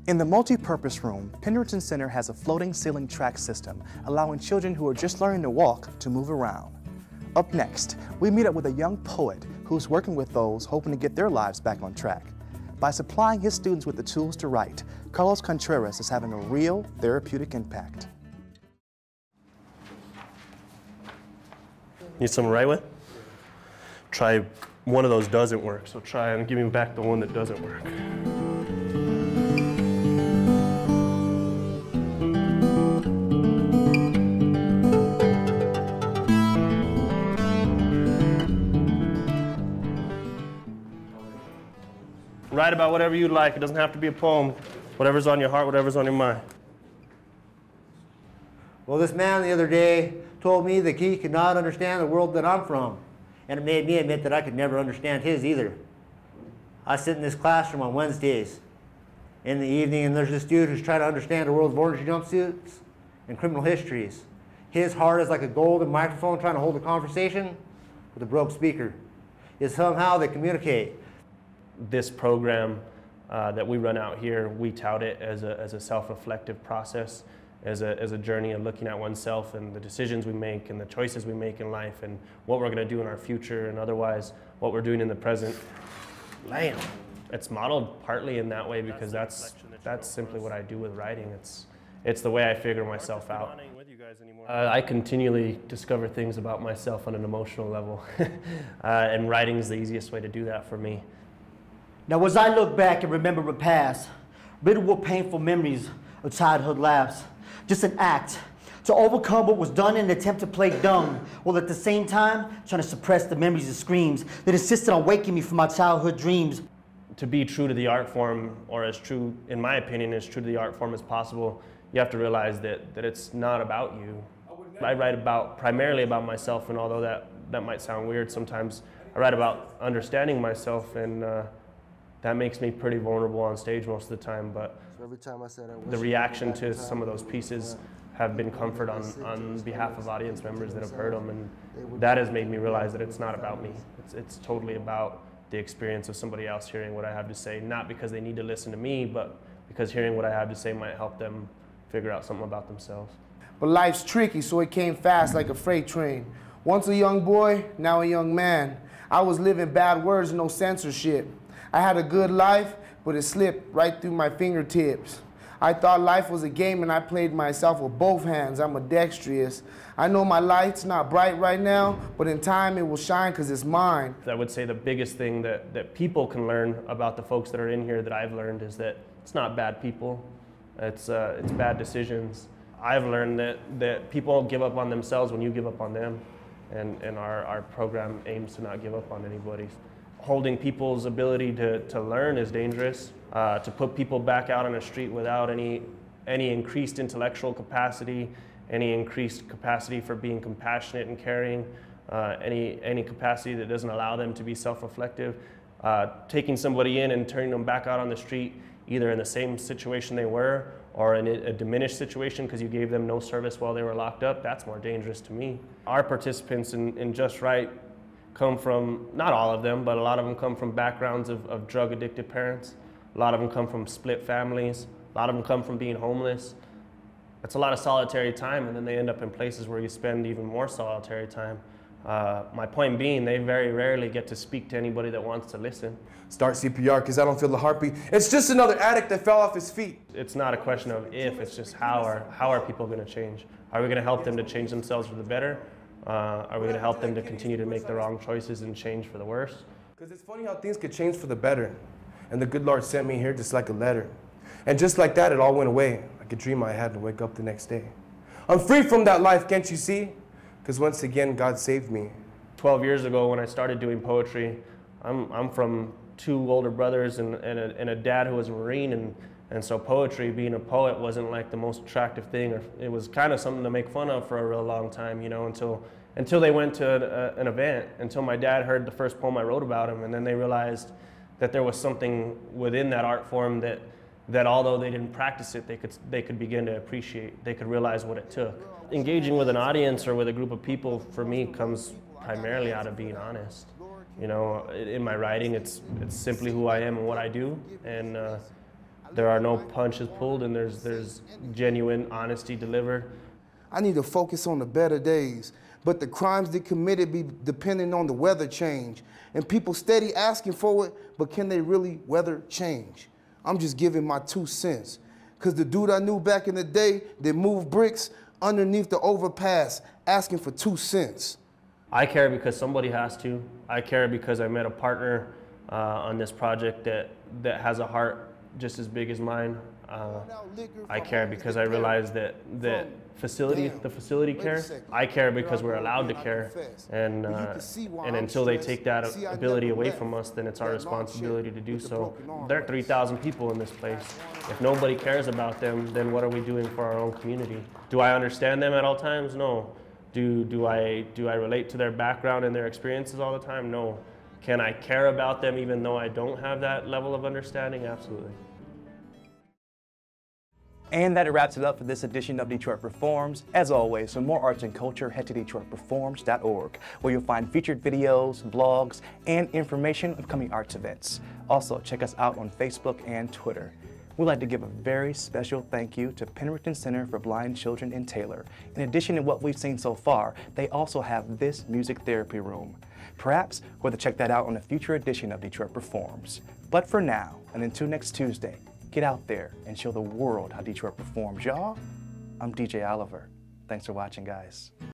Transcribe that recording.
In the multi-purpose room, Pendleton Center has a floating ceiling track system, allowing children who are just learning to walk to move around. Up next, we meet up with a young poet who's working with those hoping to get their lives back on track. By supplying his students with the tools to write, Carlos Contreras is having a real therapeutic impact. Need something to write with? Try one of those doesn't work, so try and give me back the one that doesn't work. Write about whatever you like. It doesn't have to be a poem. Whatever's on your heart, whatever's on your mind. Well, this man the other day told me that he could not understand the world that I'm from. And it made me admit that I could never understand his either. I sit in this classroom on Wednesdays in the evening, and there's this dude who's trying to understand the world of orange jumpsuits and criminal histories. His heart is like a golden microphone trying to hold a conversation with a broke speaker. Yet somehow they communicate. This program that we run out here, we tout it as a self-reflective process, as a journey of looking at oneself and the decisions we make and the choices we make in life and what we're going to do in our future and otherwise what we're doing in the present. Damn. It's modeled partly in that way because that's simply what I do with writing. It's the way I figure myself out. I continually discover things about myself on an emotional level, and writing is the easiest way to do that for me. Now, as I look back and remember the past, riddled with painful memories of childhood laughs, just an act to overcome what was done in an attempt to play dumb, while at the same time trying to suppress the memories and screams that insisted on waking me from my childhood dreams. To be true to the art form, or as true, in my opinion, as true to the art form as possible, you have to realize that it's not about you. I write primarily about myself, and although that might sound weird sometimes, I write about understanding myself, and that makes me pretty vulnerable on stage most of the time, but the reaction to some of those pieces have been comfort on behalf of audience members that have heard them, and that has made me realize that it's not about me. It's totally about the experience of somebody else hearing what I have to say, not because they need to listen to me, but because hearing what I have to say might help them figure out something about themselves. But life's tricky, so it came fast like a freight train. Once a young boy, now a young man. I was living bad words, no censorship. I had a good life, but it slipped right through my fingertips. I thought life was a game and I played myself with both hands. I'm ambidextrous. I know my light's not bright right now, but in time it will shine because it's mine. I would say the biggest thing that people can learn about the folks that are in here that I've learned is that it's not bad people, it's bad decisions. I've learned that people give up on themselves when you give up on them, and our program aims to not give up on anybody. Holding people's ability to learn is dangerous. To put people back out on the street without any increased intellectual capacity, any increased capacity for being compassionate and caring, any capacity that doesn't allow them to be self-reflective, taking somebody in and turning them back out on the street, either in the same situation they were or in a diminished situation because you gave them no service while they were locked up, that's more dangerous to me. Our participants in Just Right come from, not all of them, but a lot of them come from backgrounds of drug-addicted parents. A lot of them come from split families. A lot of them come from being homeless. That's a lot of solitary time, and then they end up in places where you spend even more solitary time. My point being, they very rarely get to speak to anybody that wants to listen. Start CPR because I don't feel the heartbeat. It's just another addict that fell off his feet. It's not a question of if, it's just how are people going to change? Are we going to help them to change themselves for the better? Are we going to help them to continue to make the wrong choices and change for the worse? Because it's funny how things could change for the better. And the good Lord sent me here just like a letter. And just like that, it all went away. Like a dream I had to wake up the next day. I'm free from that life, can't you see? Because once again, God saved me. 12 years ago when I started doing poetry, I'm from 2 older brothers and a dad who was a Marine, and so poetry, being a poet, wasn't like the most attractive thing, or it was kind of something to make fun of for a real long time, you know, until they went to an event, until my dad heard the first poem I wrote about him, and then they realized that there was something within that art form that although they didn't practice it, they could begin to appreciate, they could realize what it took. Engaging with an audience or with a group of people, for me, comes primarily out of being honest. You know, in my writing, it's simply who I am and what I do, and There are no punches pulled, and there's genuine honesty delivered. I need to focus on the better days, but the crimes they committed be depending on the weather change. And people steady asking for it, but can they really weather change? I'm just giving my 2 cents. Cause the dude I knew back in the day that moved bricks underneath the overpass asking for 2 cents. I care because somebody has to. I care because I met a partner on this project that has a heart just as big as mine. I care because I realize that the facility care. I care because we're allowed to care, and until they take that ability away from us, then it's our responsibility to do so. There are 3,000 people in this place. If nobody cares about them, then what are we doing for our own community? Do I understand them at all times? No. Do I relate to their background and their experiences all the time? No. Can I care about them even though I don't have that level of understanding? Absolutely. And that wraps it up for this edition of Detroit Performs. As always, for more arts and culture, head to DetroitPerforms.org, where you'll find featured videos, blogs, and information on upcoming arts events. Also, check us out on Facebook and Twitter. We'd like to give a very special thank you to Penricton Center for Blind Children in Taylor. In addition to what we've seen so far, they also have this music therapy room. Perhaps we'll have to check that out on a future edition of Detroit Performs. But for now, and until next Tuesday, get out there and show the world how Detroit performs, y'all. I'm DJ Oliver. Thanks for watching, guys.